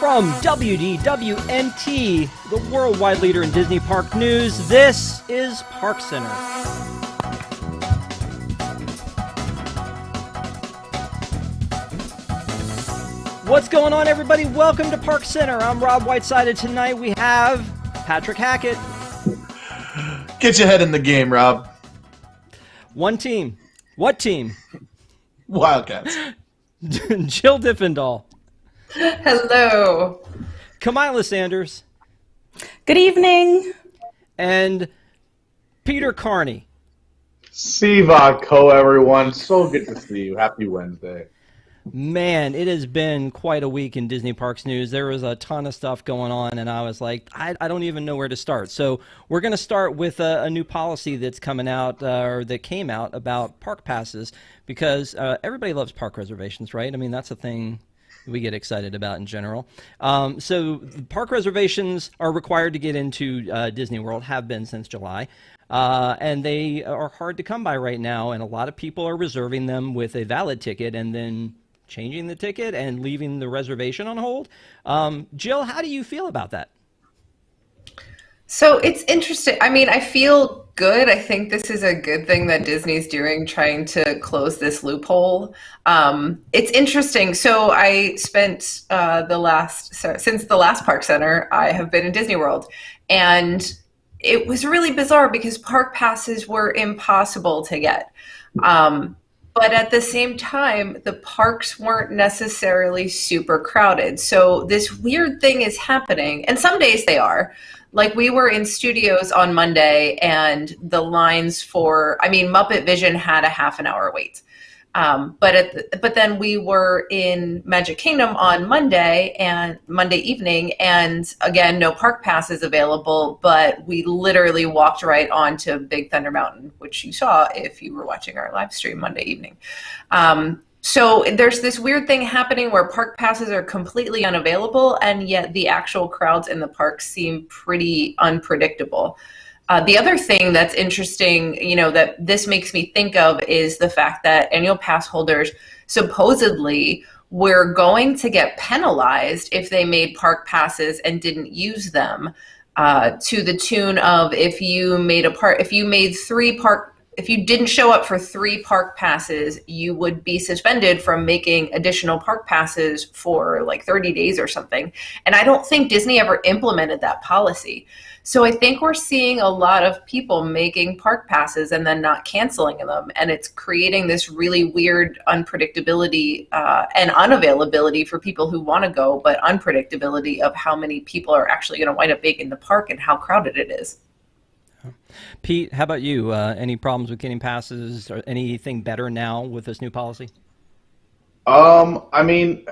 From WDWNT, the worldwide leader in Disney Park news, this is ParksCenter. What's going on, everybody? Welcome to ParksCenter. I'm Rob Whiteside, and tonight we have Patrick Hackett. Get your head in the game, Rob. One team. What team? Wildcats. Jill Diffendahl. Hello. Kamila Sanders. Good evening. And Peter Carney. Siva Co, everyone. So good to see you. Happy Wednesday. Man, it has been quite a week in Disney Parks news. There was a ton of stuff going on, and I was like, I don't even know where to start. So we're going to start with a new policy that's coming out, or that came out about park passes, because everybody loves park reservations, right? I mean, that's a thing we get excited about in general. So park reservations are required to get into Disney World, have been since July. And they are hard to come by right now, and a lot of people are reserving them with a valid ticket and then changing the ticket and leaving the reservation on hold. Jill, how do you feel about that? So it's interesting. I mean, I feel good. I think this is a good thing that Disney's doing, trying to close this loophole. It's interesting. So I spent since the last ParksCenter, I have been in Disney World, and it was really bizarre because park passes were impossible to get. But at the same time, the parks weren't necessarily super crowded. So this weird thing is happening, and some days they are. Like, we were in studios on Monday, and the lines Muppet Vision had a half an hour wait. But then we were in Magic Kingdom on Monday evening, and again, no park passes available, but we literally walked right onto Big Thunder Mountain, which you saw if you were watching our live stream Monday evening. So there's this weird thing happening where park passes are completely unavailable, and yet the actual crowds in the parks seem pretty unpredictable. The other thing that's interesting, that this makes me think of is the fact that annual pass holders supposedly were going to get penalized if they made park passes and didn't use them, to the tune of if you didn't show up for 3 park passes, you would be suspended from making additional park passes for like 30 days or something. And I don't think Disney ever implemented that policy. So I think we're seeing a lot of people making park passes and then not canceling them. And it's creating this really weird unpredictability and unavailability for people who want to go, but unpredictability of how many people are actually going to wind up making the park and how crowded it is. Pete, how about you? Any problems with getting passes or anything better now with this new policy? I mean,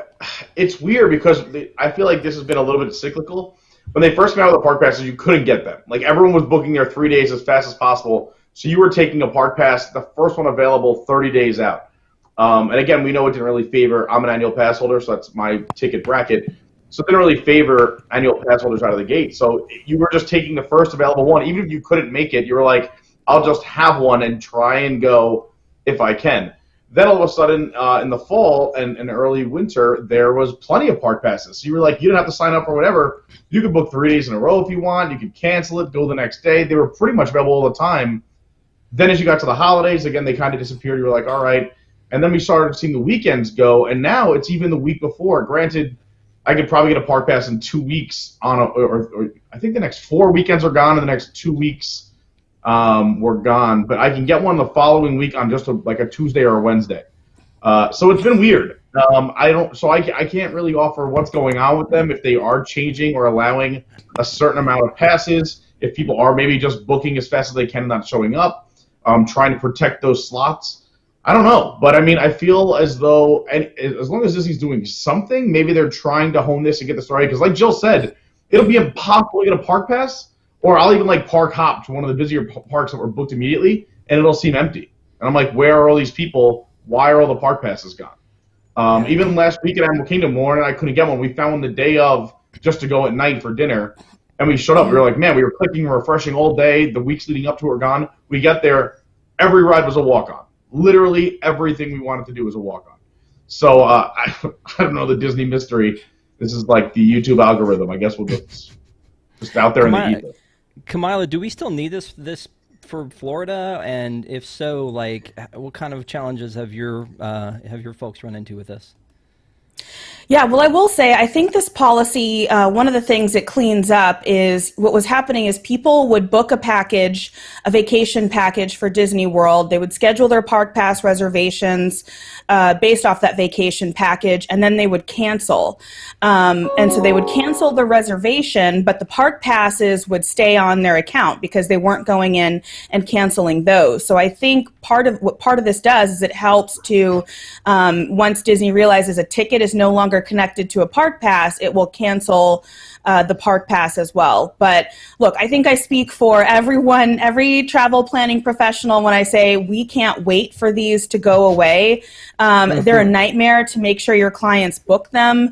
it's weird because I feel like this has been a little bit cyclical. When they first came out with the park passes, you couldn't get them. Like, everyone was booking their 3 days as fast as possible. So you were taking a park pass, the first one available, 30 days out. And again, we know it didn't really favor, I'm an annual pass holder, so that's my ticket bracket. So it didn't really favor annual pass holders out of the gate. So you were just taking the first available one. Even if you couldn't make it, you were like, I'll just have one and try and go if I can. Then all of a sudden, in the fall and early winter, there was plenty of park passes. So you were like, you didn't have to sign up or whatever. You could book 3 days in a row if you want. You could cancel it, go the next day. They were pretty much available all the time. Then as you got to the holidays, again, they kind of disappeared. You were like, all right. And then we started seeing the weekends go, and now it's even the week before. Granted, I could probably get a park pass in 2 weeks or I think the next 4 weekends are gone, and the next 2 weeks were gone. But I can get one the following week on just a Tuesday or a Wednesday. So it's been weird. I can't really offer what's going on with them, if they are changing or allowing a certain amount of passes, if people are maybe just booking as fast as they can and not showing up, trying to protect those slots. I don't know, but I mean, I feel as though, and as long as Disney's doing something, maybe they're trying to hone this and get the story. Because like Jill said, it'll be impossible to get a park pass, or I'll even park hop to one of the busier parks that were booked immediately, and it'll seem empty. And I'm like, where are all these people? Why are all the park passes gone? Even last week at Animal Kingdom, Lauren and I couldn't get one. We found one the day of just to go at night for dinner, and we showed up. We were like, man, we were clicking and refreshing all day. The weeks leading up to it were gone. We got there, every ride was a walk-on. Literally everything we wanted to do was a walk-on. So I don't know the Disney mystery. This is like the YouTube algorithm. I guess we'll just out there in the ether. Kamila, do we still need this for Florida? And if so, like, what kind of challenges have your folks run into with this? Yeah, well, I will say, I think this policy, one of the things it cleans up is what was happening is people would book a vacation package for Disney World. They would schedule their park pass reservations based off that vacation package, and then they would cancel. And so they would cancel the reservation, but the park passes would stay on their account because they weren't going in and canceling those. So I think part of this does is it helps to, once Disney realizes a ticket is no longer connected to a park pass, it will cancel the park pass as well. But look, I think I speak for everyone, every travel planning professional when I say we can't wait for these to go away. They're a nightmare to make sure your clients book them.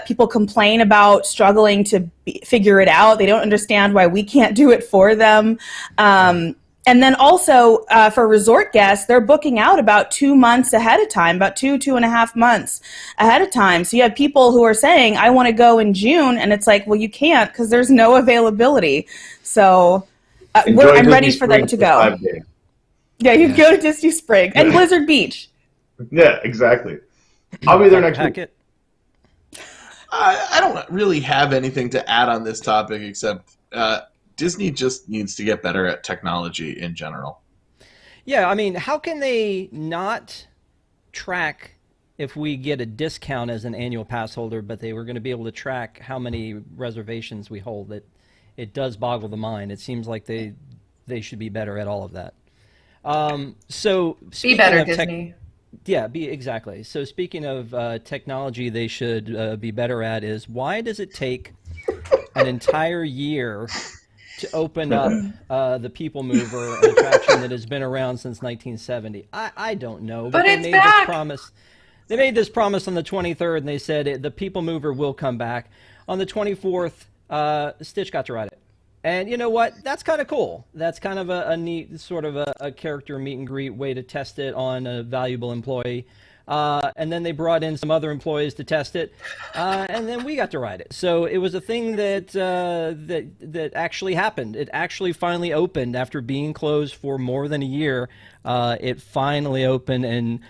People complain about struggling to figure it out. They don't understand why we can't do it for them. And then also for resort guests, they're booking out about 2 months ahead of time, about 2.5 months ahead of time. So you have people who are saying, I want to go in June. And it's like, well, you can't because there's no availability. So I'm ready for them to go. Yeah, you can go to Disney Springs and Blizzard Beach. Yeah, exactly. I'll be there next week. I don't really have anything to add on this topic except Disney just needs to get better at technology in general. Yeah, I mean, how can they not track if we get a discount as an annual pass holder, but they were going to be able to track how many reservations we hold? It does boggle the mind. It seems like they should be better at all of that. So be better, Disney. Yeah, exactly. So speaking of technology they should be better at is, why does it take an entire year to open up the PeopleMover, an attraction that has been around since 1970? I don't know. But they it's made back. This promise. They made this promise on the 23rd, and they said the PeopleMover will come back. On the 24th, Stitch got to ride it. And you know what? That's kind of cool. That's kind of a neat sort of a character meet and greet way to test it on a valuable employee. And then they brought in some other employees to test it, and then we got to ride it. So it was a thing that actually happened. It actually finally opened after being closed for more than a year. It finally opened, and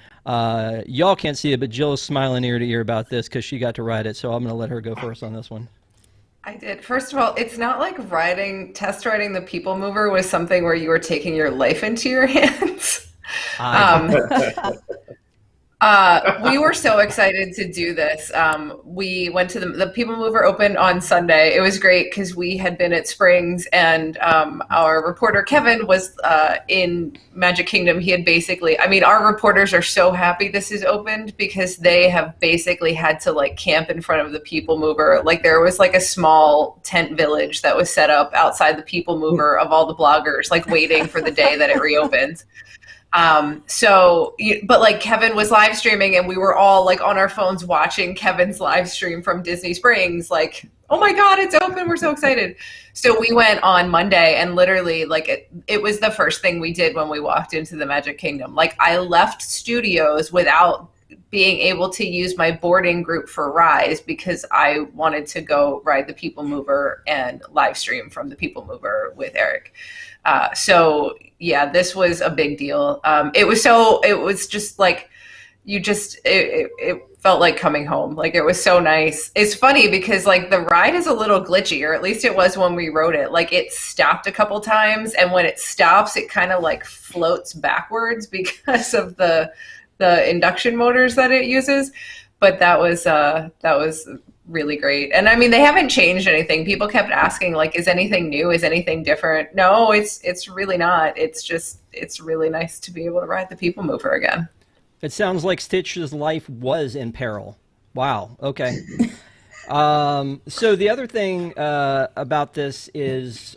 y'all can't see it, but Jill is smiling ear to ear about this because she got to ride it. So I'm going to let her go first on this one. I did. First of all, it's not like test riding the PeopleMover was something where you were taking your life into your hands. We were so excited to do this. We went to the PeopleMover opened on Sunday. It was great because we had been at Springs, and our reporter Kevin was in Magic Kingdom. He had our reporters are so happy this is opened because they have basically had to like camp in front of the PeopleMover. Like there was like a small tent village that was set up outside the PeopleMover of all the bloggers, like waiting for the day that it reopens. But like Kevin was live streaming and we were all like on our phones watching Kevin's live stream from Disney Springs, like, oh my God, it's open. We're so excited. So we went on Monday and literally like it was the first thing we did when we walked into the Magic Kingdom. Like I left studios without being able to use my boarding group for Rise because I wanted to go ride the PeopleMover and live stream from the PeopleMover with Eric. So yeah, this was a big deal. It was just like, it felt like coming home. Like it was so nice. It's funny because like the ride is a little glitchy, or at least it was when we rode it. Like it stopped a couple times, and when it stops, it kind of like floats backwards because of the induction motors that it uses. But that was really great. And I mean, they haven't changed anything. People kept asking, like, is anything new? Is anything different? No, it's really not. It's really nice to be able to ride the PeopleMover again. It sounds like Stitch's life was in peril. Wow. Okay. So the other thing about this is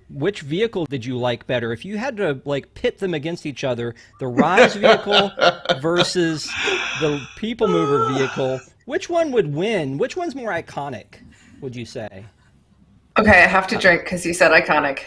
which vehicle did you like better? If you had to like pit them against each other, the Rise vehicle versus the PeopleMover vehicle, which one would win? Which one's more iconic, would you say? Okay, I have to drink because you said iconic.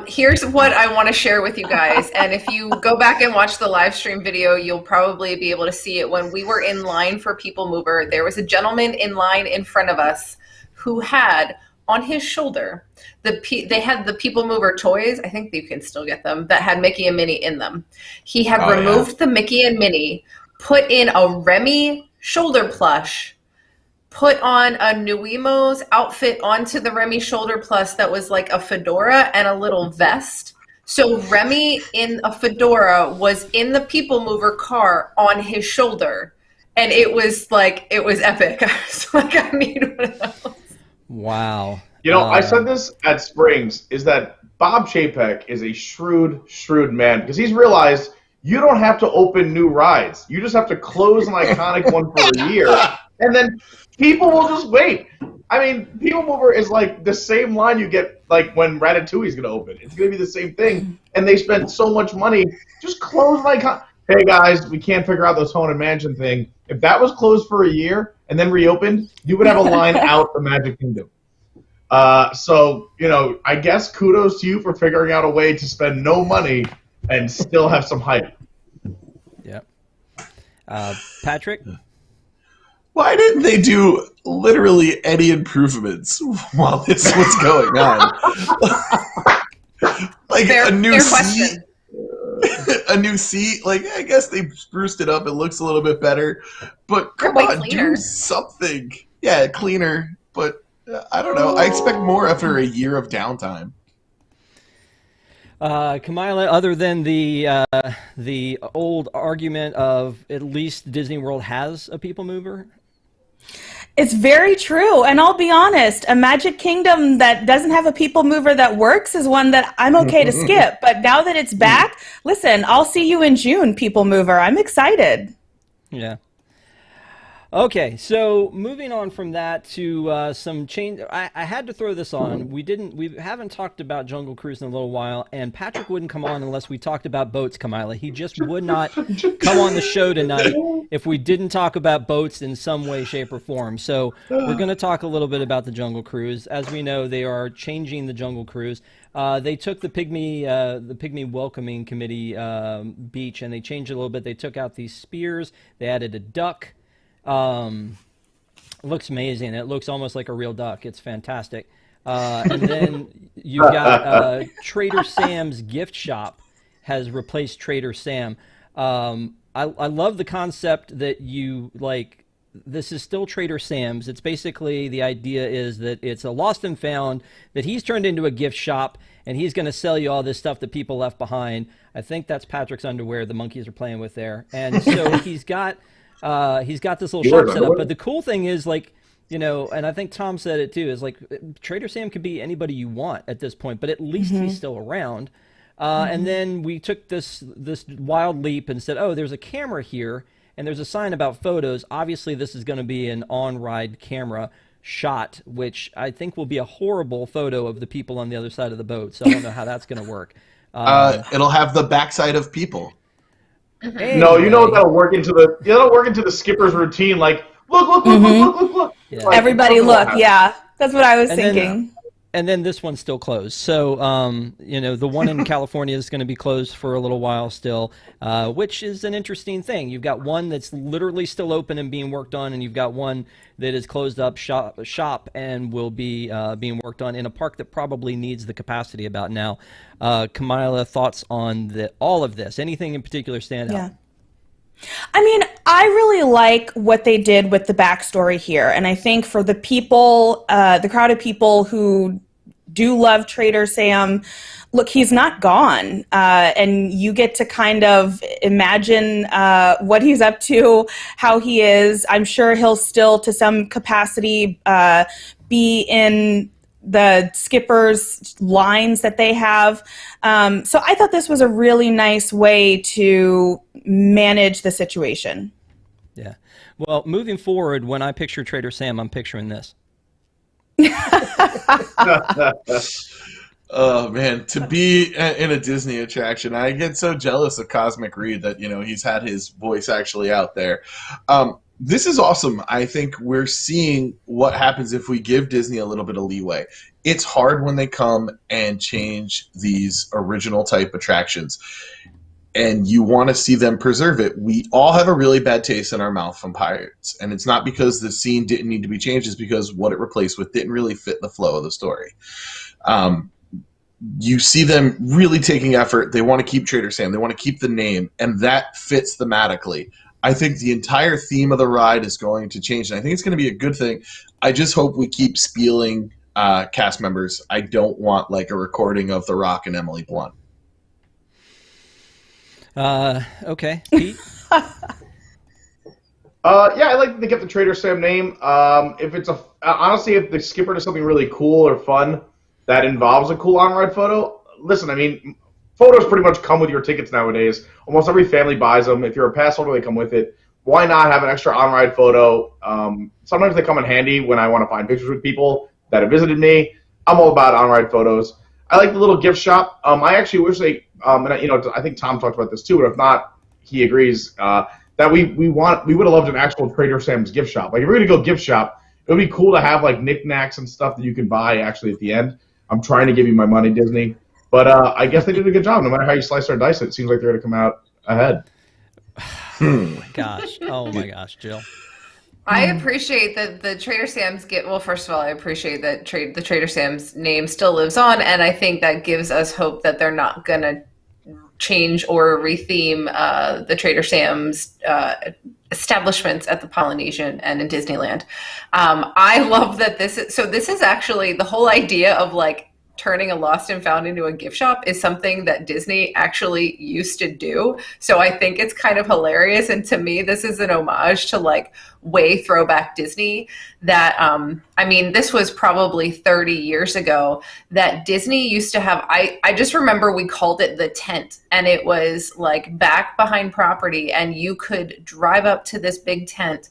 Here's what I want to share with you guys. And if you go back and watch the live stream video, you'll probably be able to see it. When we were in line for PeopleMover, there was a gentleman in line in front of us who had on his shoulder, they had the PeopleMover toys, I think you can still get them, that had Mickey and Minnie in them. He had removed the Mickey and Minnie, put in a Remy shoulder plush, put on a Nuimo's outfit onto the Remy shoulder plus that was like a fedora and a little vest. So Remy in a fedora was in the PeopleMover car on his shoulder. And it was epic. I was like, I need one of those. Wow. You know, I said this at Springs, is that Bob Chapek is a shrewd man, because he's realized you don't have to open new rides. You just have to close an iconic one for a year, and then people will just wait. I mean, PeopleMover is like the same line you get like when Ratatouille is going to open. It's going to be the same thing, and they spent so much money. Just close an icon. Hey guys, we can't figure out this Haunted Mansion thing. If that was closed for a year and then reopened, you would have a line out the Magic Kingdom. So, you know, I guess kudos to you for figuring out a way to spend no money and still have some hype. Yep. Patrick? Why didn't they do literally any improvements while this was going on? Like a new seat. A new seat, like I guess they spruced it up. It looks a little bit better, but come on, do something. Yeah, cleaner. But I don't know. I expect more after a year of downtime. Kamila, other than the old argument of at least Disney World has a PeopleMover. It's very true. And I'll be honest, a Magic Kingdom that doesn't have a PeopleMover that works is one that I'm okay to skip. But now that it's back, listen, I'll see you in June, PeopleMover. I'm excited. Yeah. Okay, so moving on from that to some change. I had to throw this on. We haven't talked about Jungle Cruise in a little while, and Patrick wouldn't come on unless we talked about boats, Kamila. He just would not come on the show tonight if we didn't talk about boats in some way, shape, or form. So we're going to talk a little bit about the Jungle Cruise. As we know, they are changing the Jungle Cruise. They took the Pygmy Welcoming Committee beach, and they changed it a little bit. They took out these spears. They added a duck. Looks amazing. It looks almost like a real duck. It's fantastic. And then you've got Trader Sam's gift shop has replaced Trader Sam. I love the concept that this is still Trader Sam's. It's basically, the idea is that it's a lost and found, that he's turned into a gift shop, and he's going to sell you all this stuff that people left behind. I think that's Patrick's underwear the monkeys are playing with there. And so he's got this little shop set up. But the cool thing is, and I think Tom said it too, is Trader Sam could be anybody you want at this point, but at least he's still around. And then we took this wild leap and said, oh, there's a camera here, and there's a sign about photos. Obviously, this is going to be an on-ride camera shot, which I think will be a horrible photo of the people on the other side of the boat. So I don't know how that's going to work. It'll have the backside of people. Anyway. No, you know that'll work into the skipper's routine. Like, look. Yeah. Like, Everybody look. Yeah, that's what I was thinking. And then this one's still closed. So, the one in California is going to be closed for a little while still, which is an interesting thing. You've got one that's literally still open and being worked on, and you've got one that is closed up shop and will be being worked on in a park that probably needs the capacity about now. Kamila, thoughts on all of this? Anything in particular stand out? I mean, I really like what they did with the backstory here. And I think for the people, the crowd of people who do love Trader Sam, look, he's not gone. And you get to kind of imagine what he's up to, how he is. I'm sure he'll still, to some capacity, be in the skippers' lines that they have. So I thought this was a really nice way to manage the situation. Yeah. Well, moving forward, when I picture Trader Sam, I'm picturing this. Oh man, to be in a Disney attraction, I get so jealous of Cosmic Reed that he's had his voice actually out there. This is awesome. I think we're seeing what happens if we give Disney a little bit of leeway. it's hard when they come and change these original type attractions. And you want to see them preserve it. We all have a really bad taste in our mouth from Pirates. And it's not because the scene didn't need to be changed. It's because what it replaced with didn't really fit the flow of the story. You see them really taking effort. They want to keep Trader Sam. They want to keep the name. And that fits thematically. I think the entire theme of the ride is going to change. And I think it's going to be a good thing. I just hope we keep spieling cast members. I don't want like a recording of The Rock and Emily Blunt. Okay, Pete. I like that they kept the Trader Sam name. If it's honestly, if they skipper to something really cool or fun that involves a cool on-ride photo, listen, I mean, photos pretty much come with your tickets nowadays. Almost every family buys them. If you're a pass holder, they come with it. Why not have an extra on-ride photo? Sometimes they come in handy when I want to find pictures with people that have visited me. I'm all about on-ride photos. I like the little gift shop. I actually wish they, I think Tom talked about this too, but if not, he agrees that we would have loved an actual Trader Sam's gift shop. Like if we're gonna go gift shop, it would be cool to have like knickknacks and stuff that you can buy actually at the end. I'm trying to give you my money, Disney, but I guess they did a good job. No matter how you slice or dice it, it seems like they're gonna come out ahead. Oh my gosh, Jill. I appreciate that the Trader Sam's first of all, I appreciate that the Trader Sam's name still lives on, and I think that gives us hope that they're not going to change or retheme the Trader Sam's establishments at the Polynesian and in Disneyland. I love that this is actually the whole idea of like turning a lost and found into a gift shop is something that Disney actually used to do. So I think it's kind of hilarious. And to me, this is an homage to like way throwback Disney that, this was probably 30 years ago that Disney used to have, I just remember we called it the tent, and it was like back behind property, and you could drive up to this big tent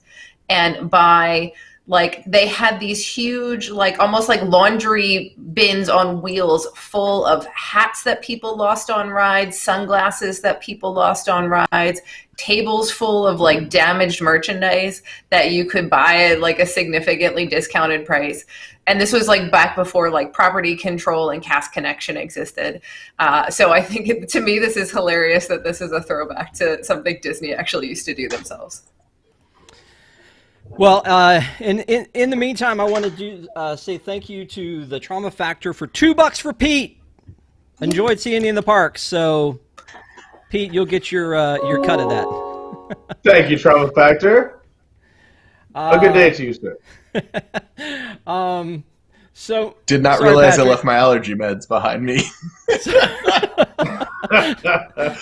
and buy, like they had these huge, like almost like laundry bins on wheels full of hats that people lost on rides, sunglasses that people lost on rides, tables full of like damaged merchandise that you could buy at like a significantly discounted price. And this was like back before like property control and cast connection existed. So I think to me, this is hilarious that this is a throwback to something Disney actually used to do themselves. Well, in the meantime, I wanted to say thank you to the Trauma Factor for $2 for Pete. Enjoyed seeing you in the park. So, Pete, you'll get your cut of that. Thank you, Trauma Factor. A good day to you, sir. So did not realize Patrick. I left my allergy meds behind me.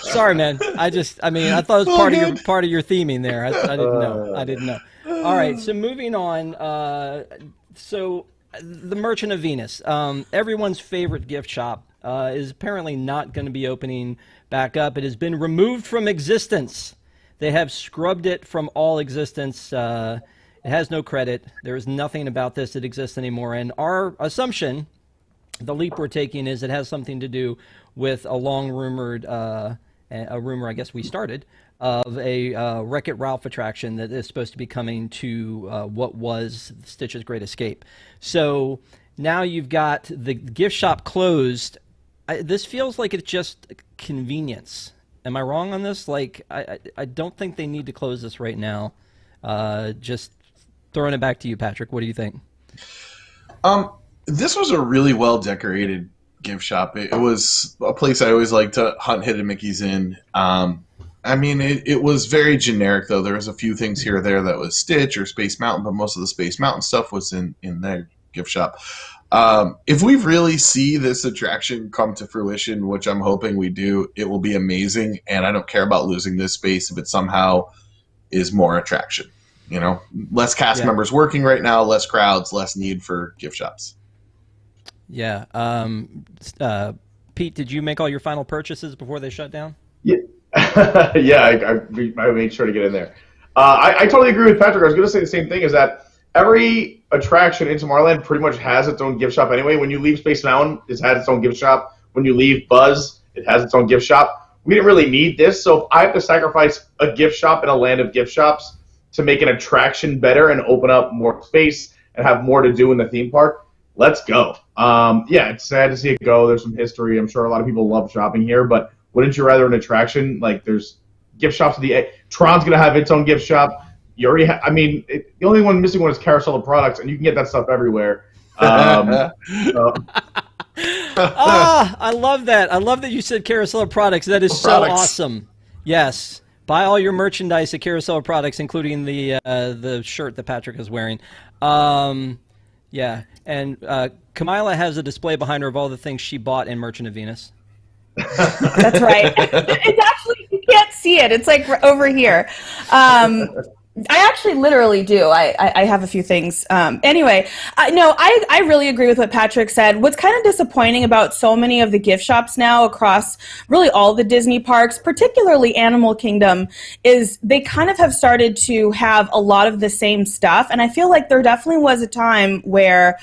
Sorry, man. I thought it was part of your theming there. I didn't know. All right, so moving on. So the Merchant of Venus, everyone's favorite gift shop, is apparently not going to be opening back up. It has been removed from existence. They have scrubbed it from all existence. It has no credit. There is nothing about this that exists anymore. And our assumption, the leap we're taking, is it has something to do with a long-rumored, a rumor I guess we started, of a Wreck-It Ralph attraction that is supposed to be coming to what was Stitch's Great Escape. So now you've got the gift shop closed. This feels like it's just convenience. Am I wrong on this? Like, I don't think they need to close this right now. Just throwing it back to you, Patrick. What do you think? This was a really well-decorated gift shop. It was a place I always like to hunt hidden Mickeys in. It was very generic, though. There was a few things here or there that was Stitch or Space Mountain, but most of the Space Mountain stuff was in their gift shop. If we really see this attraction come to fruition, which I'm hoping we do, it will be amazing, and I don't care about losing this space if it somehow is more attraction. You know, less cast members working right now, less crowds, less need for gift shops. Yeah. Pete, did you make all your final purchases before they shut down? Yeah. I made sure to get in there. I totally agree with Patrick. I was going to say the same thing, is that every attraction in Tomorrowland pretty much has its own gift shop anyway. When you leave Space Mountain, it has its own gift shop. When you leave Buzz, it has its own gift shop. We didn't really need this, so if I have to sacrifice a gift shop in a land of gift shops to make an attraction better and open up more space and have more to do in the theme park, let's go. Yeah, it's sad to see it go. There's some history. I'm sure a lot of people love shopping here, but wouldn't you rather an attraction? Like, there's gift shops. Tron's going to have its own gift shop. You already the only one missing one is Carousel Products, and you can get that stuff everywhere. I love that. I love that you said Carousel Products. That is so awesome. Yes. Buy all your merchandise at Carousel Products, including the shirt that Patrick is wearing. Yeah, and Kamila has a display behind her of all the things she bought in Merchant of Venus. That's right. It's actually, you can't see it. It's like over here. I actually literally do. I have a few things. Anyway, I really agree with what Patrick said. What's kind of disappointing about so many of the gift shops now across really all the Disney parks, particularly Animal Kingdom, is they kind of have started to have a lot of the same stuff. And I feel like there definitely was a time where,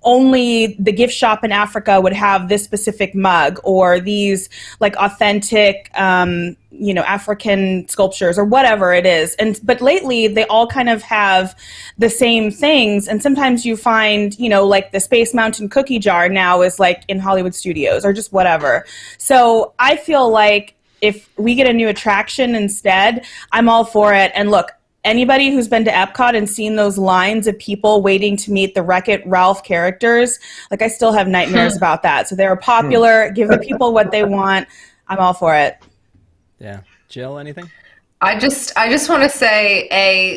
only the gift shop in Africa would have this specific mug or these like authentic, African sculptures or whatever it is. But lately they all kind of have the same things. And sometimes you find, like the Space Mountain cookie jar now is like in Hollywood Studios or just whatever. So I feel like if we get a new attraction instead, I'm all for it. And look, anybody who's been to Epcot and seen those lines of people waiting to meet the Wreck-It Ralph characters, like I still have nightmares about that. So they're popular. Give the people what they want. I'm all for it. Yeah. Jill, anything? I just want to say,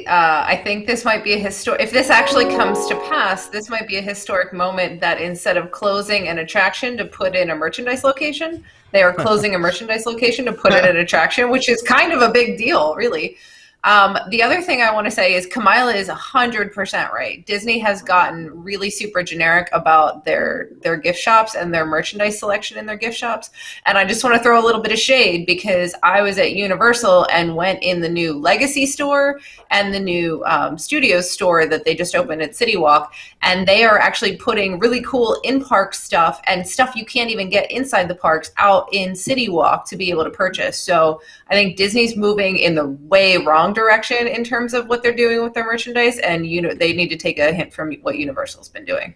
I think this might be if this actually comes to pass, this might be a historic moment that instead of closing an attraction to put in a merchandise location, they are closing a merchandise location to put in an attraction, which is kind of a big deal, really. The other thing I want to say is Kamila is 100% right. Disney has gotten really super generic about their gift shops and their merchandise selection in their gift shops. And I just want to throw a little bit of shade because I was at Universal and went in the new Legacy store and the new Studios store that they just opened at City Walk. And they are actually putting really cool in-park stuff and stuff you can't even get inside the parks out in City Walk to be able to purchase. So I think Disney's moving in the way wrong direction in terms of what they're doing with their merchandise, and they need to take a hint from what Universal's been doing.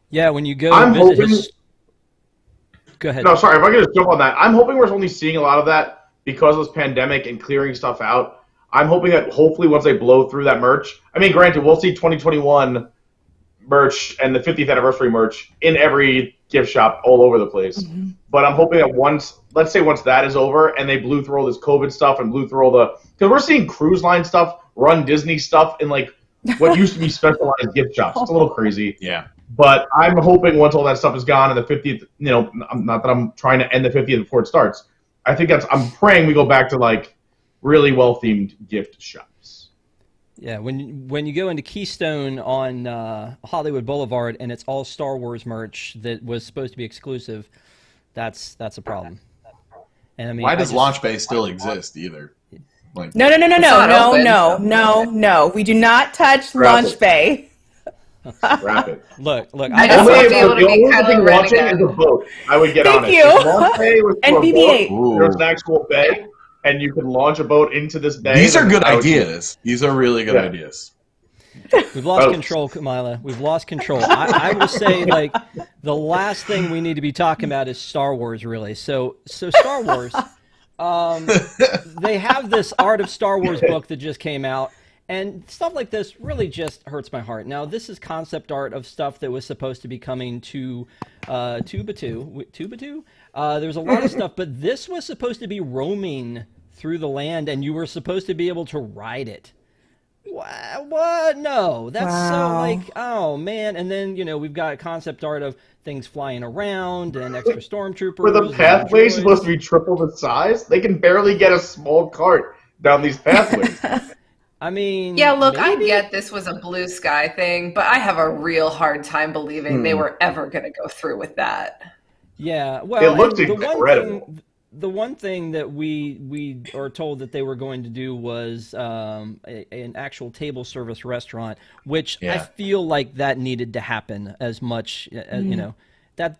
Yeah, when you go Go ahead. No, sorry, if I could just jump on that. I'm hoping we're only seeing a lot of that because of this pandemic and clearing stuff out. I'm hoping that hopefully once they blow through that merch, granted, we'll see 2021 merch and the 50th anniversary merch in every gift shop all over the place. Mm-hmm. But I'm hoping that once that is over and they blew through all this COVID stuff and blew through all because we're seeing cruise line stuff, Run Disney stuff in like what used to be specialized gift shops. It's a little crazy. Yeah. But I'm hoping once all that stuff is gone and the 50th, not that I'm trying to end the 50th before it starts. I'm praying we go back to like really well-themed gift shops. Yeah, when you go into Keystone on Hollywood Boulevard and it's all Star Wars merch that was supposed to be exclusive, that's a problem. And why does Launch Bay still exist either? Like, No. We do not touch Launch Bay. Wrap it. Look. I just want to be able to be Kylo Ren again. Is a boat. I would get on it. Thank you. Launch Bay was And BB-8. There's an actual bay, and you can launch a boat into this bay. These are good ideas. These are really good ideas. We've lost control, Kamila. We've lost control. I will say, like, the last thing we need to be talking about is Star Wars, really. So Star Wars, they have this Art of Star Wars book that just came out, and stuff like this really just hurts my heart. Now, this is concept art of stuff that was supposed to be coming to Tubatu. There's a lot of stuff, but this was supposed to be roaming through the land, and you were supposed to be able to ride it. What? No, that's so like, oh man. And then we've got concept art of things flying around and extra stormtroopers. Were the pathways supposed to be triple the size? They can barely get a small cart down these pathways. Yeah, look, maybe. I get this was a blue sky thing, but I have a real hard time believing they were ever going to go through with that. Yeah, well, it looked incredible. The one thing that we are told that they were going to do was an actual table service restaurant, which I feel like that needed to happen as much as,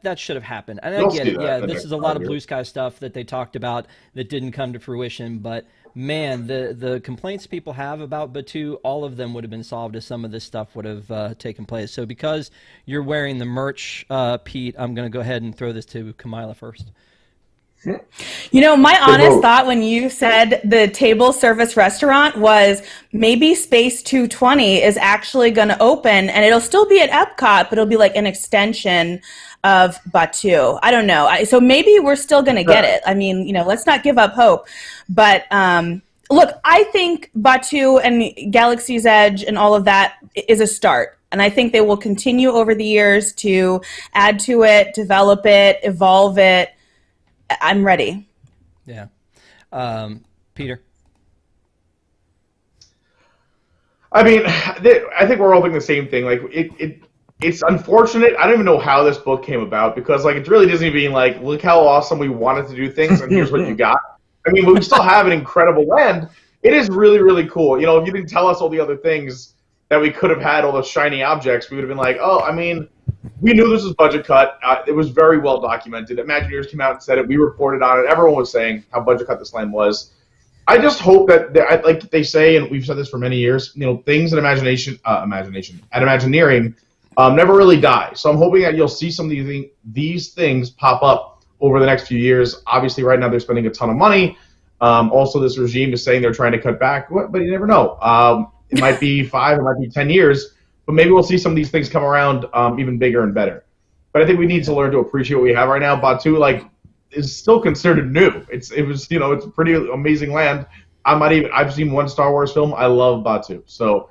that should have happened. And You'll I get see it. that Yeah, in the this next is a lot of 5 blue years. sky stuff that they talked about that didn't come to fruition. But man, the complaints people have about Batu, all of them would have been solved if some of this stuff would have taken place. So because you're wearing the merch, Pete, I'm going to go ahead and throw this to Kamila first. You know, my honest thought when you said the table service restaurant was maybe Space 220 is actually going to open, and it'll still be at Epcot, but it'll be like an extension of Batu. I don't know. So maybe we're still going to get it. I mean, you know, let's not give up hope. But look, I think Batu and Galaxy's Edge and all of that is a start. And I think they will continue over the years to add to it, develop it, evolve it. I'm ready. Yeah. Peter? I mean, I think we're all thinking the same thing. Like, it's unfortunate. I don't even know how this book came about because, like, it's really Disney being like, look how awesome we wanted to do things, and here's what you got. I mean, we still have an incredible land. It is really, really cool. You know, if you didn't tell us all the other things that we could have had, all those shiny objects, we would have been like, oh, I mean, we knew this was budget cut. It was very well documented. Imagineers came out and said it. We reported on it. Everyone was saying how budget cut this land was. I just hope that, like they say, and we've said this for many years, you know, things in Imagineering never really die. So I'm hoping that you'll see some of these things pop up over the next few years. Obviously, right now they're spending a ton of money. Also, this regime is saying they're trying to cut back, but you never know. It might be 5, it might be 10 years. But maybe we'll see some of these things come around even bigger and better. But I think we need to learn to appreciate what we have right now. Batu, like, is still considered new. It's a pretty amazing land. I've seen one Star Wars film. I love Batu, so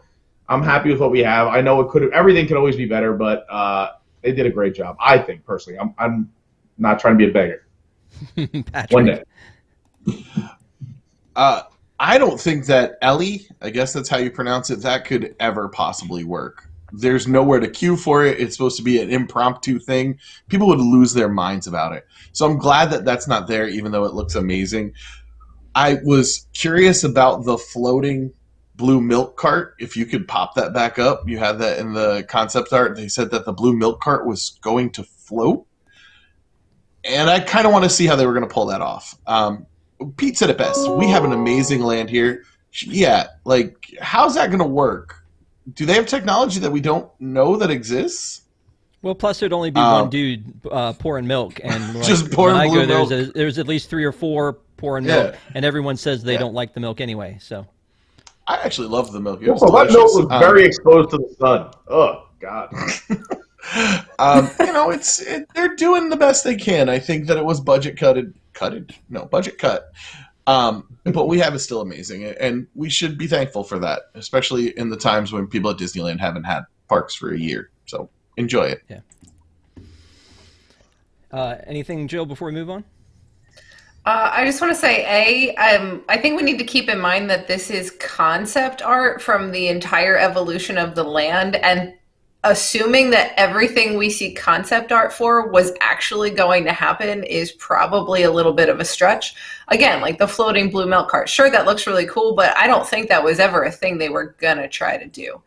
I'm happy with what we have. I know everything could always be better, but they did a great job. I think personally, I'm not trying to be a beggar. Patrick. One day. I don't think that Ellie, I guess that's how you pronounce it, that could ever possibly work. There's nowhere to queue for it. It's supposed to be an impromptu thing. People would lose their minds about it. So I'm glad that that's not there, even though it looks amazing. I was curious about the floating blue milk cart. If you could pop that back up, you had that in the concept art. They said that the blue milk cart was going to float. And I kind of want to see how they were going to pull that off. Pete said it best. We have an amazing land here. Yeah, like, how's that going to work? Do they have technology that we don't know that exists? Well, plus there'd only be one dude pouring milk, and like, just pouring when I blue go, milk. there's at least 3 or 4 pouring milk, and everyone says they don't like the milk anyway. So I actually love the milk. That milk was very exposed to the sun. Oh God. They're doing the best they can. I think that it was budget cut. But we have is still amazing, and we should be thankful for that, especially in the times when people at Disneyland haven't had parks for a year. So enjoy it. Yeah. Anything, Jill, before we move on? I just want to say, I think we need to keep in mind that this is concept art from the entire evolution of the land, and assuming that everything we see concept art for was actually going to happen is probably a little bit of a stretch. Again, like the floating blue milk cart. Sure, that looks really cool, but I don't think that was ever a thing they were going to try to do.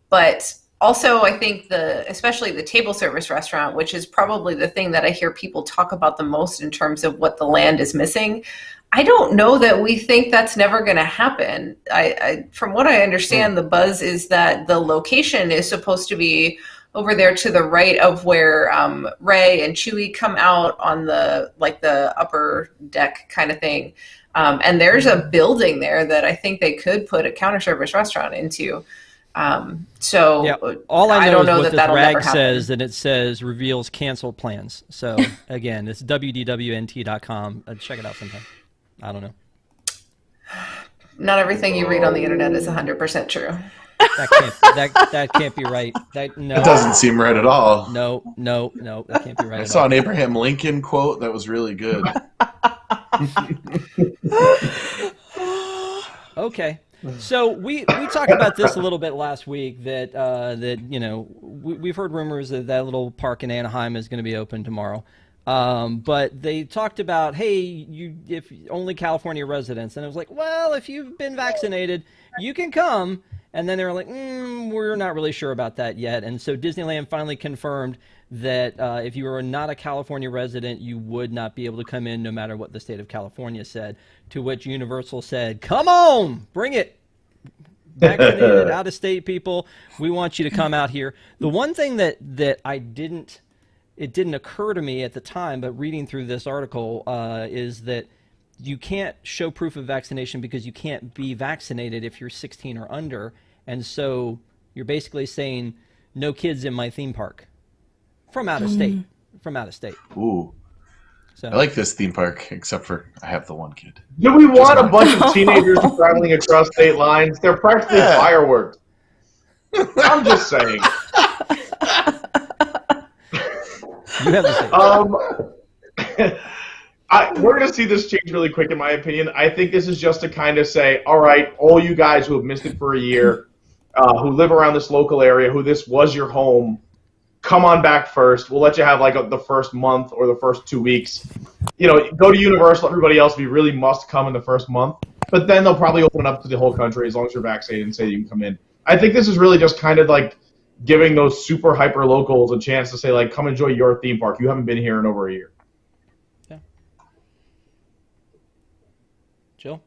But also, I think especially the table service restaurant, which is probably the thing that I hear people talk about the most in terms of what the land is missing. I don't know that we think that's never going to happen. From what I understand, the buzz is that the location is supposed to be over there to the right of where Rey and Chewie come out on the upper deck kind of thing. And there's a building there that I think they could put a counter service restaurant into. So yeah, all I know don't is know what that this that'll never rag happen. says, and it says reveals canceled plans. So again, it's wdwnt.com. Check it out sometime. I don't know. Not everything you read on the internet is 100% true. That can't be right. That doesn't seem right at all. No, that can't be right. I saw an Abraham Lincoln quote that was really good. Okay. So we talked about this a little bit last week that we've heard rumors that little park in Anaheim is going to be open tomorrow. But they talked about, hey, if only California residents, and it was like, well, if you've been vaccinated, you can come, And then they were like, we're not really sure about that yet. And so Disneyland finally confirmed that if you were not a California resident, you would not be able to come in no matter what the state of California said, to which Universal said, come on, bring it. Vaccinated, out-of-state people, we want you to come out here. The one thing that it didn't occur to me at the time, but reading through this article, is that you can't show proof of vaccination because you can't be vaccinated if you're 16 or under. And so you're basically saying, no kids in my theme park from out of state. Ooh. So I like this theme park, except for I have the one kid. Do we want a bunch of teenagers traveling across state lines? They're practically fireworks. I'm just saying. You have the same. We're going to see this change really quick, in my opinion. I think this is just to kind of say, all right, all you guys who have missed it for a year, who live around this local area, who this was your home, come on back first. We'll let you have like the first month or the first 2 weeks. You know, go to Universal. Everybody else, if you really must come in the first month. But then they'll probably open it up to the whole country as long as you're vaccinated and say you can come in. I think this is really just kind of like giving those super hyper locals a chance to say, like, come enjoy your theme park. You haven't been here in over a year. Yeah. Jill?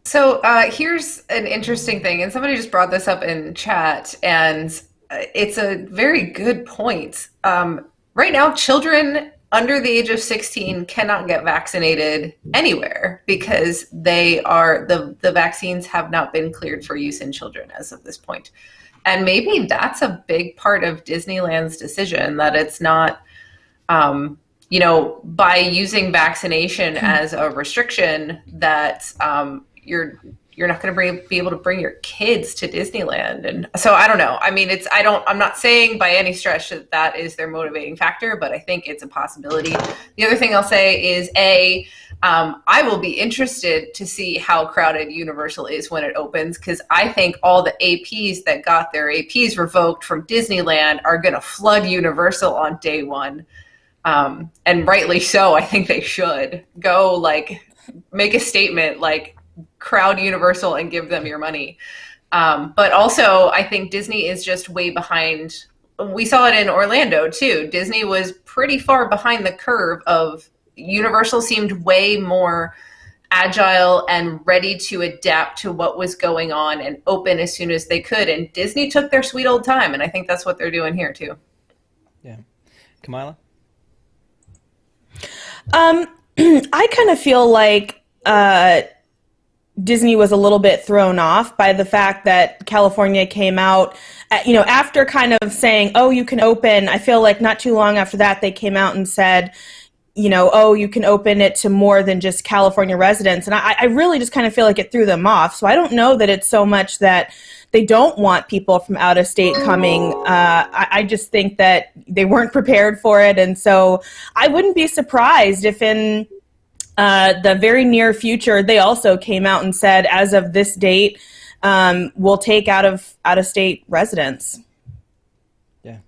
So here's an interesting thing, and somebody just brought this up in chat, and it's a very good point. Right now, children under the age of 16 cannot get vaccinated anywhere because the vaccines have not been cleared for use in children as of this point. And maybe that's a big part of Disneyland's decision, that it's not, by using vaccination as a restriction, that you're not going to be able to bring your kids to Disneyland. And so I don't know. I mean, I'm not saying by any stretch that is their motivating factor, but I think it's a possibility. The other thing I'll say is I will be interested to see how crowded Universal is when it opens, because I think all the APs that got their APs revoked from Disneyland are going to flood Universal on day one. And rightly so. I think they should go make a statement, crowd Universal and give them your money. But also, I think Disney is just way behind. We saw it in Orlando too. Disney was pretty far behind the curve of Universal. Seemed way more agile and ready to adapt to what was going on and open as soon as they could. And Disney took their sweet old time. And I think that's what they're doing here too. Yeah. Kamila? I kind of feel like Disney was a little bit thrown off by the fact that California came out, after kind of saying, oh, you can open. I feel like not too long after that, they came out and said, oh, you can open it to more than just California residents. And I really just kind of feel like it threw them off. So I don't know that it's so much that they don't want people from out of state coming. I just think that they weren't prepared for it. And so I wouldn't be surprised if in the very near future, they also came out and said, as of this date, we'll take out of state residents. Yeah.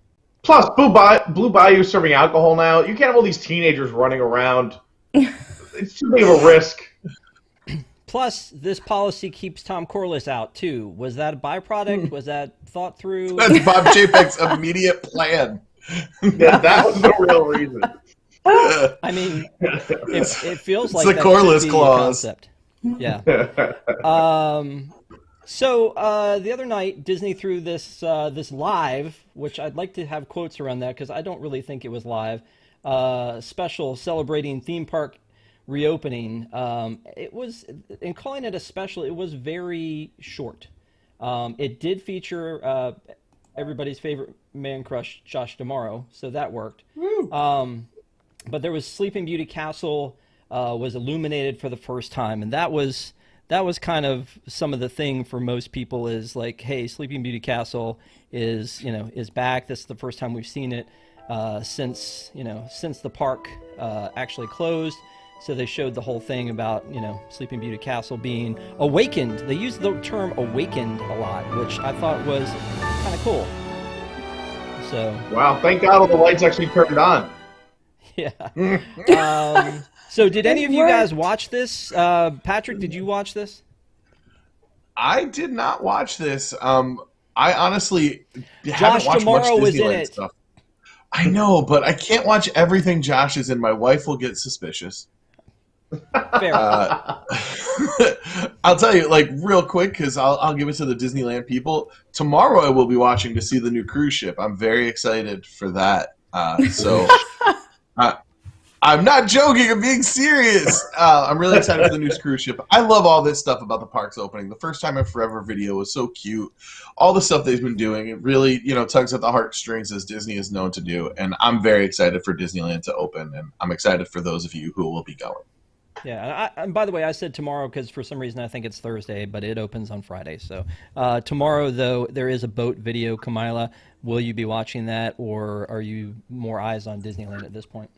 Plus, Blue Bayou serving alcohol now. You can't have all these teenagers running around. It's too big of a risk. Plus, this policy keeps Tom Corliss out too. Was that a byproduct? Was that thought through? That's Bob Chapek's immediate plan. Yeah, that was the real reason. I mean, it feels like the that Corliss should be clause. a concept. Yeah. So the other night, Disney threw this live, which I'd like to have quotes around that because I don't really think it was live. Special celebrating theme park reopening. It was, in calling it a special, it was very short. It did feature everybody's favorite man crush, Josh D'Amaro, so that worked. But there was Sleeping Beauty Castle was illuminated for the first time, and that was kind of some of the thing for most people is like, hey, Sleeping Beauty Castle is back. This is the first time we've seen it since the park actually closed. So they showed the whole thing about Sleeping Beauty Castle being awakened. They used the term awakened a lot, which I thought was kind of cool. So wow, thank God all the lights actually turned on. Yeah. So did any of you guys watch this? Patrick, did you watch this? I did not watch this. I honestly Josh haven't watched much Tomorrow was in Disneyland it. stuff. I know, but I can't watch everything Josh is in. My wife will get suspicious. Fair. I'll tell you, like, real quick, because I'll give it to the Disneyland people. Tomorrow I will be watching to see the new cruise ship. I'm very excited for that. I'm not joking. I'm being serious. I'm really excited for the new cruise ship. I love all this stuff about the parks opening. The First Time in Forever video was so cute. All the stuff they've been doing, it really, tugs at the heartstrings as Disney is known to do. And I'm very excited for Disneyland to open, and I'm excited for those of you who will be going. Yeah, and by the way, I said tomorrow because for some reason I think it's Thursday, but it opens on Friday. So tomorrow, though, there is a boat video. Kamila, will you be watching that, or are you more eyes on Disneyland at this point?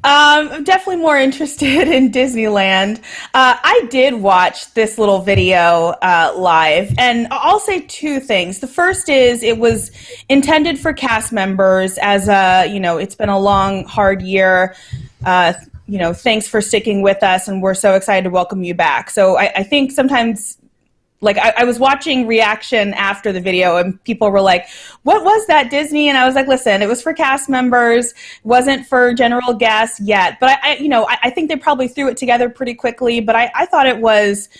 I'm definitely more interested in Disneyland. I did watch this little video live, and I'll say two things. The first is it was intended for cast members as it's been a long, hard year. Thanks for sticking with us, and we're so excited to welcome you back. So I think sometimes, like, I was watching reaction after the video, and people were like, what was that, Disney? And I was like, listen, it was for cast members, wasn't for general guests yet. But I think they probably threw it together pretty quickly, but I thought it was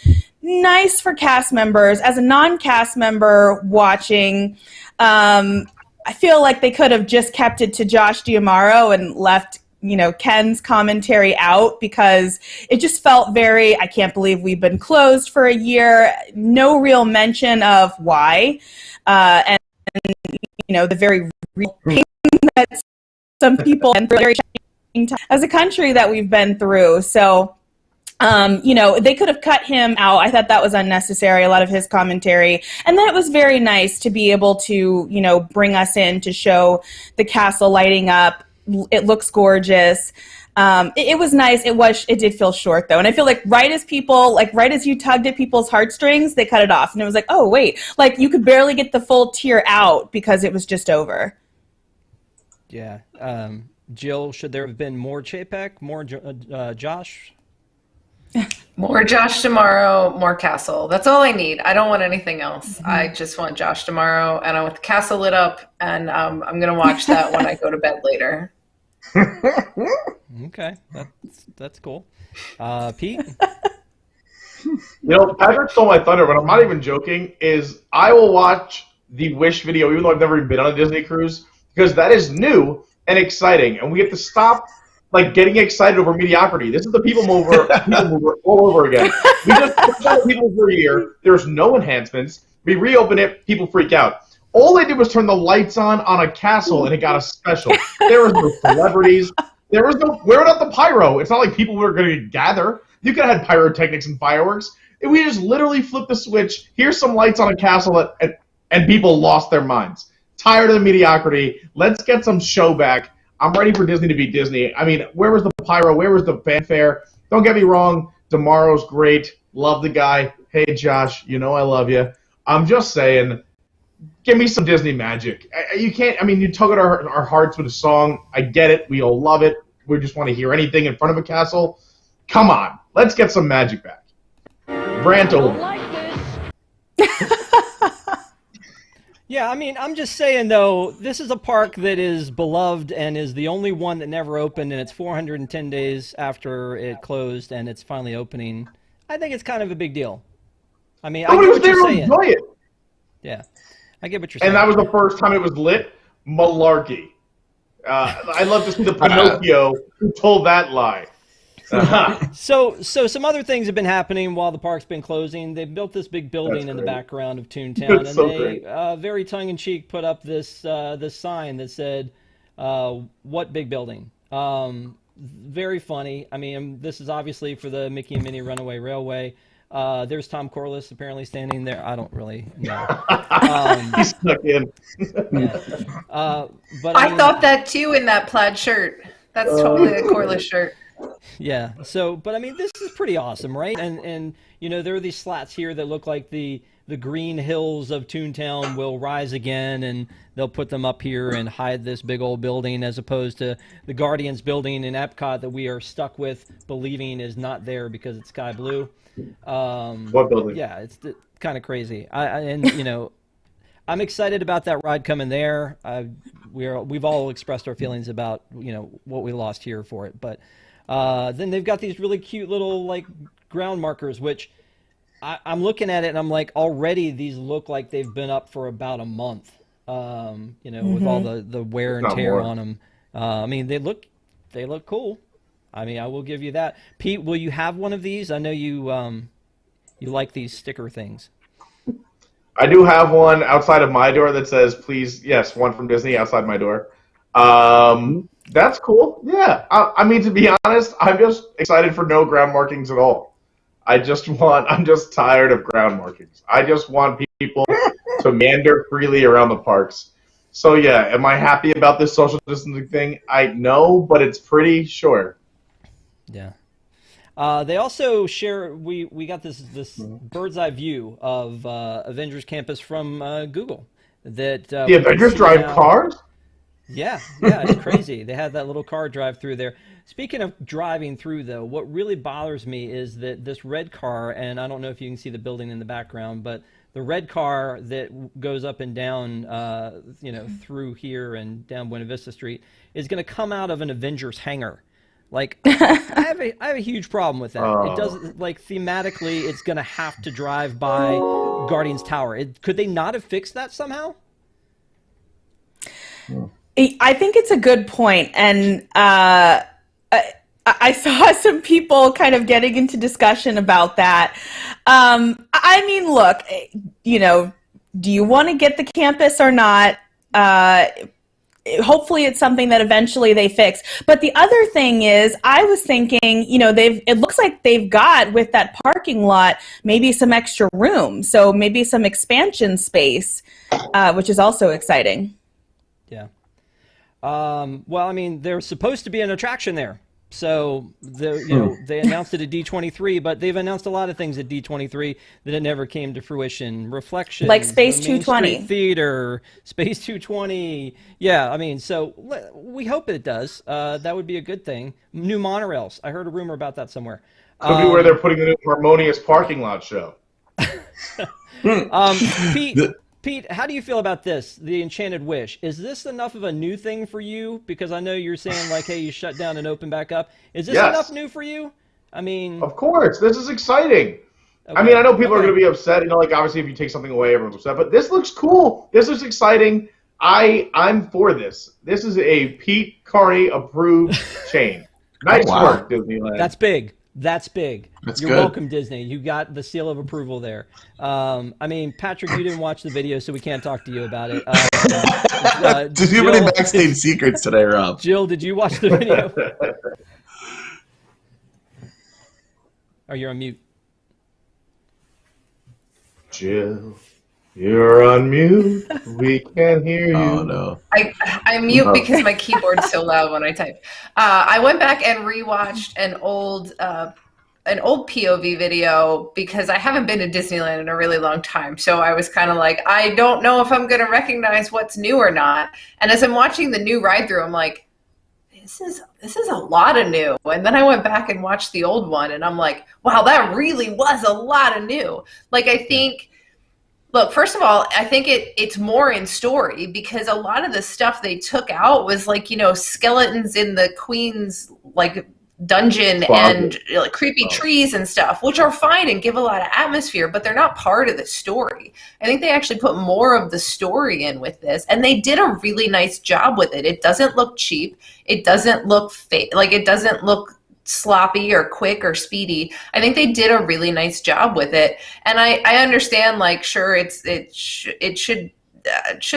nice for cast members. As a non-cast member watching, I feel like they could have just kept it to Josh D'Amaro and left Ken's commentary out, because it just felt very, I can't believe we've been closed for a year. No real mention of why. And the very real pain that some people and very as a country that we've been through. So, they could have cut him out. I thought that was unnecessary, a lot of his commentary. And then it was very nice to be able to, bring us in to show the castle lighting up. It looks gorgeous. It was nice. It did feel short though. And I feel like right as you tugged at people's heartstrings, they cut it off. And it was like, oh wait, like you could barely get the full tear out because it was just over. Yeah. Jill, should there have been more Chapek, more Josh? More Josh tomorrow, more castle. That's all I need. I don't want anything else. Mm-hmm. I just want Josh tomorrow, and I want the castle lit up, and I'm going to watch that when I go to bed later. Okay, that's cool. Pete? Patrick stole my thunder, but I'm not even joking, I will watch the Wish video, even though I've never even been on a Disney cruise, because that is new and exciting, and we have to stop getting excited over mediocrity. This is the PeopleMover all over again. We just put out People for a year. There's no enhancements. We reopen it. People freak out. All they did was turn the lights on a castle, and it got a special. There was no celebrities. Where was the pyro? It's not like people were going to gather. You could have had pyrotechnics and fireworks. We just literally flipped the switch. Here's some lights on a castle, and people lost their minds. Tired of the mediocrity. Let's get some show back. I'm ready for Disney to be Disney. I mean, where was the pyro? Where was the fanfare? Don't get me wrong. Tomorrow's great. Love the guy. Hey, Josh, I love you. I'm just saying, give me some Disney magic. You can't, you tug at our hearts with a song. I get it. We all love it. We just want to hear anything in front of a castle. Come on. Let's get some magic back. Rant over. Yeah, I'm just saying, though, this is a park that is beloved and is the only one that never opened, and it's 410 days after it closed, and it's finally opening. I think it's kind of a big deal. I get what you're saying. Enjoy it. Yeah, I get what you're saying. And that was the first time it was lit? Malarkey. I'd love to see the Pinocchio who told that lie. So some other things have been happening while the park's been closing. They've built this big building in the background of Toontown, and they very tongue-in-cheek put up this sign that said, "What big building?" Very funny. This is obviously for the Mickey and Minnie Runaway Railway. There's Tom Corliss apparently standing there. I don't really know. He's stuck in. Yeah. But I thought that too in that plaid shirt. That's totally a Corliss shirt. Yeah. So, but this is pretty awesome, right? And there are these slats here that look like the the green hills of Toontown will rise again, and they'll put them up here and hide this big old building, as opposed to the Guardians building in Epcot that we are stuck with believing is not there because it's sky blue. What building? Yeah, it's kind of crazy. I'm excited about that ride coming there. We've all expressed our feelings about what we lost here for it, but then they've got these really cute little like ground markers, which I'm looking at it and I'm like, already these look like they've been up for about a month. With all the wear and tear on them. I mean, they look cool. I mean, I will give you that. Pete, will you have one of these? I know you like these sticker things. I do have one outside of my door that says, please, yes, one from Disney outside my door. That's cool. Yeah. I mean, to be honest, I'm just excited for no ground markings at all. I'm just tired of ground markings. I just want people to meander freely around the parks. So yeah, am I happy about this social distancing thing? I know, but it's pretty sure. Yeah. They also share, we got this bird's eye view of Avengers Campus from Google. That the Avengers drive cars? Yeah, it's crazy. They had that little car drive through there. Speaking of driving through, though, what really bothers me is that this red car, and I don't know if you can see the building in the background, but the red car that goes up and down, through here and down Buena Vista Street is going to come out of an Avengers hangar. Like, I have a huge problem with that. It doesn't, like, thematically, it's going to have to drive by Guardians Tower. Could they not have fixed that somehow? I think it's a good point, and I saw some people kind of getting into discussion about that. I mean, look, do you want to get the campus or not? Hopefully it's something that eventually they fix. But the other thing is, I was thinking, it looks like they've got, with that parking lot, maybe some extra room. So maybe some expansion space, which is also exciting. Yeah. Well, I mean, there's supposed to be an attraction there. So they announced it at D23, but they've announced a lot of things at D23 that it never came to fruition. Reflections, like Space the 220 Main Street Theater, Space 220. Yeah, I mean, so we hope it does. That would be a good thing. New monorails. I heard a rumor about that somewhere. Could be where they're putting the new Harmonious Parking Lot show. Pete, how do you feel about this, the Enchanted Wish? Is this enough of a new thing for you? Because I know you're saying, like, hey, you shut down and open back up. Is this enough new for you? I mean... Of course. This is exciting. Okay. I mean, I know people are going to be upset. Like, obviously, if you take something away, everyone's upset. But this looks cool. This is exciting. I'm for this. This is a Pete Carney-approved chain. Nice work, Disneyland. That's big. That's big. You're good. Welcome, Disney. You got the seal of approval there. I mean, Patrick, you didn't watch the video, so we can't talk to you about it. Too many backstage secrets today, Rob. Jill, did you watch the video? Oh, you're on mute. Jill, you're on mute. We can't hear you. Oh, no. I mute because my keyboard's so loud when I type. I went back and rewatched an old POV video because I haven't been to Disneyland in a really long time. So I was kind of like, I don't know if I'm going to recognize what's new or not. And as I'm watching the new ride through, I'm like, this is a lot of new. And then I went back and watched the old one, and I'm like, wow, that really was a lot of new. Like, I think, look, first of all, I think it's more in story, because a lot of the stuff they took out was like, skeletons in the Queen's like dungeon and like creepy trees and stuff, which are fine and give a lot of atmosphere, but they're not part of the story. I think they actually put more of the story in with this, and they did a really nice job with it. It doesn't look cheap. It doesn't look fake. Like, it doesn't look sloppy or quick or speedy. I think they did a really nice job with it. And I understand, like, sure, it should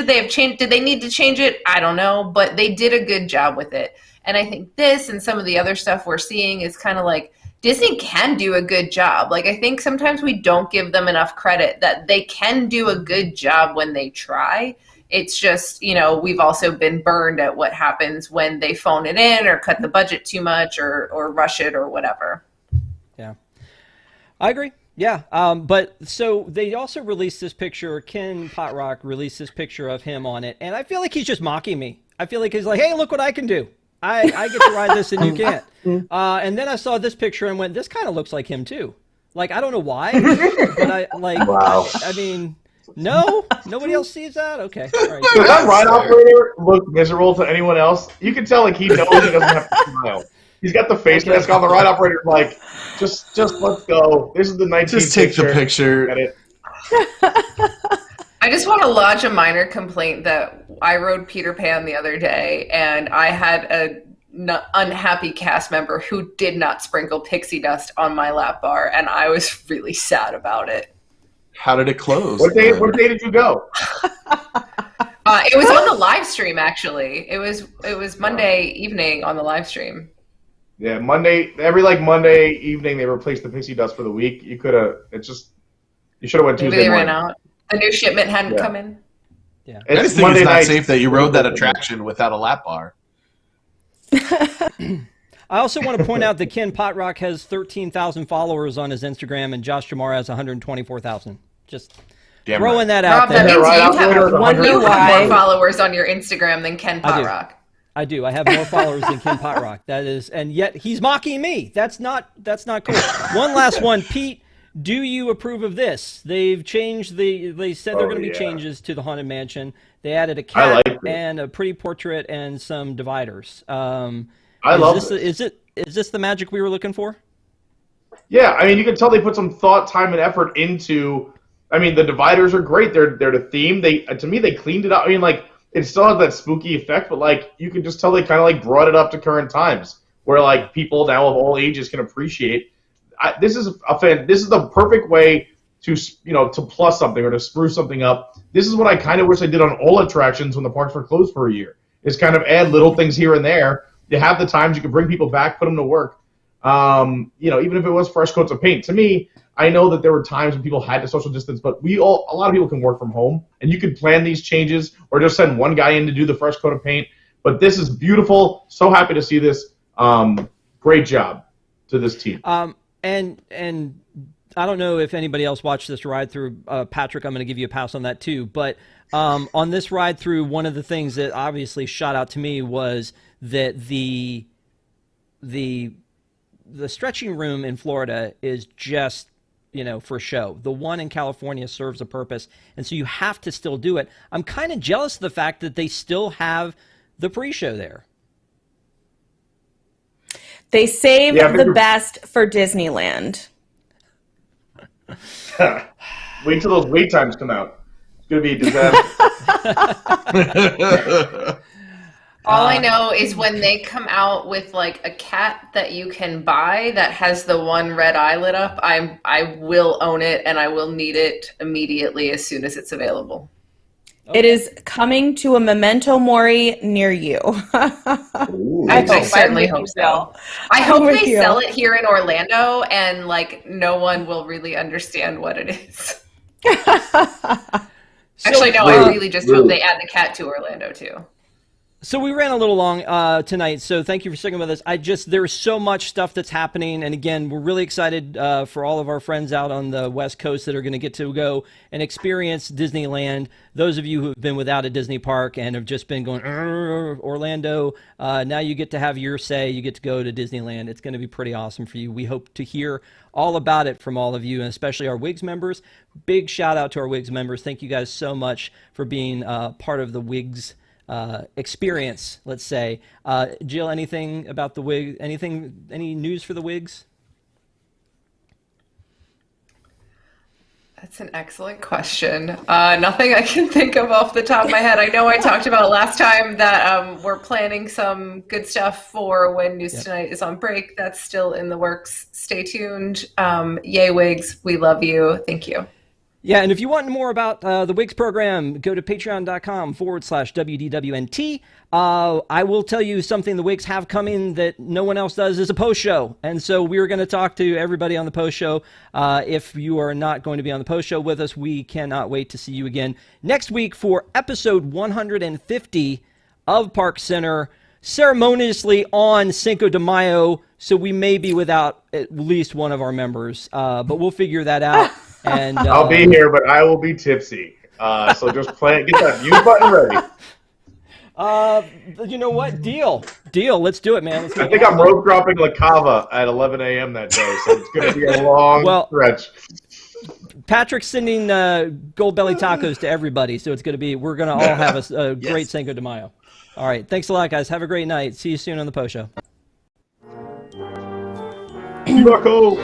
they have changed? Did they need to change it? I don't know, but they did a good job with it. And I think this and some of the other stuff we're seeing is kind of like, Disney can do a good job. Like, I think sometimes we don't give them enough credit that they can do a good job when they try. It's just, we've also been burned at what happens when they phone it in or cut the budget too much or rush it or whatever. Yeah, I agree. Yeah, but so they also released this picture. Ken Potrock released this picture of him on it, and I feel like he's just mocking me. I feel like he's like, "Hey, look what I can do. I get to ride this and you can't." And then I saw this picture and went, "This kind of looks like him too." Like I don't know why, but I like. Wow. I mean, no, nobody else sees that. Okay, all right. Does that ride operator look miserable to anyone else? You can tell like he knows he doesn't have to smile. He's got the face mask on. The ride operator like, just let's go. This is the 19th Just take the picture. Get it? I just want to lodge a minor complaint that I rode Peter Pan the other day, and I had a unhappy cast member who did not sprinkle pixie dust on my lap bar, and I was really sad about it. How did it close? What day did you go? It was on the live stream, actually. It was Monday evening on the live stream. Yeah, every Monday evening they replaced the pixie dust for the week. You should have went Tuesday Maybe they morning. ran out. The new shipment hadn't come in. Yeah. I just think it's not safe that you rode that attraction without a lap bar. I also want to point out that Ken Potrock has 13,000 followers on his Instagram, and Josh Jamar has 124,000. Just throwing that out Rob, there. that means you Wonder have why. more followers on your Instagram than Ken Potrock. I do. I have more followers than Ken Potrock. That is, and yet he's mocking me. That's not cool. One last one, Pete. Do you approve of this? They've changed they said there are going to be changes to the Haunted Mansion. They added a cat and a pretty portrait and some dividers. I love this. Is this the magic we were looking for? Yeah, I mean, you can tell they put some thought, time, and effort into. I mean, the dividers are great. They're the theme. To me, they cleaned it up. I mean, like it still has that spooky effect, but like you can just tell they kind of like brought it up to current times, where like people now of all ages can appreciate. This is the perfect way to plus something or to spruce something up. This is what I kind of wish I did on all attractions when the parks were closed for a year. Is kind of add little things here and there. You have the times you can bring people back, put them to work. Even if it was fresh coats of paint. To me, I know that there were times when people had to social distance, but a lot of people can work from home, and you could plan these changes or just send one guy in to do the fresh coat of paint. But this is beautiful. So happy to see this. Great job to this team. And I don't know if anybody else watched this ride through. Patrick, I'm going to give you a pass on that too. But on this ride through, one of the things that obviously shot out to me was that the stretching room in Florida is just, for show. The one in California serves a purpose, and so you have to still do it. I'm kind of jealous of the fact that they still have the pre-show there. They saved the best for Disneyland. Wait till those wait times come out. It's going to be a disaster. All I know is when they come out with like a cat that you can buy that has the one red eye lit up, I will own it and I will need it immediately as soon as it's available. Okay. It is coming to a Memento Mori near you. I certainly hope so. I hope they sell it here in Orlando and like no one will really understand what it is. Actually, no, I really just hope they add the cat to Orlando too. So we ran a little long tonight, so thank you for sticking with us. There's so much stuff that's happening, and again, we're really excited for all of our friends out on the West Coast that are going to get to go and experience Disneyland. Those of you who have been without a Disney park and have just been going, Orlando, now you get to have your say. You get to go to Disneyland. It's going to be pretty awesome for you. We hope to hear all about it from all of you, and especially our WIGS members. Big shout out to our WIGS members. Thank you guys so much for being part of the WIGS experience, let's say. Jill, anything about the WIG? Any news for the WIGs? That's an excellent question. Nothing I can think of off the top of my head. I know I talked about last time that we're planning some good stuff for when News Tonight is on break. That's still in the works. Stay tuned. Yay, WIGs. We love you. Thank you. Yeah, and if you want more about the WIGS program, go to patreon.com/WDWNT. I will tell you something the WIGs have coming that no one else does is a post show. And so we're going to talk to everybody on the post show. If you are not going to be on the post show with us, we cannot wait to see you again next week for episode 150 of ParksCenter, ceremoniously on Cinco de Mayo. so we may be without at least one of our members, but we'll figure that out. And I'll be here, but I will be tipsy. So just get that mute button ready. You know what? Deal. Let's do it, man. I think I'm rope dropping La Cava at 11 a.m. that day, so it's going to be a long stretch. Patrick's sending gold belly tacos to everybody, so it's going to be. We're going to all have a great Cinco de Mayo. All right. Thanks a lot, guys. Have a great night. See you soon on the post show. Marco.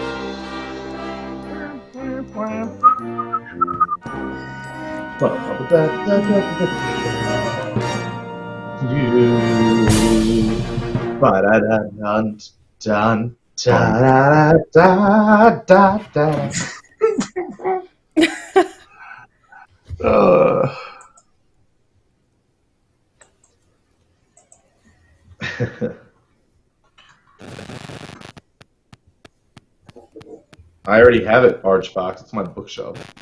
I already have it, Archbox. It's my bookshelf.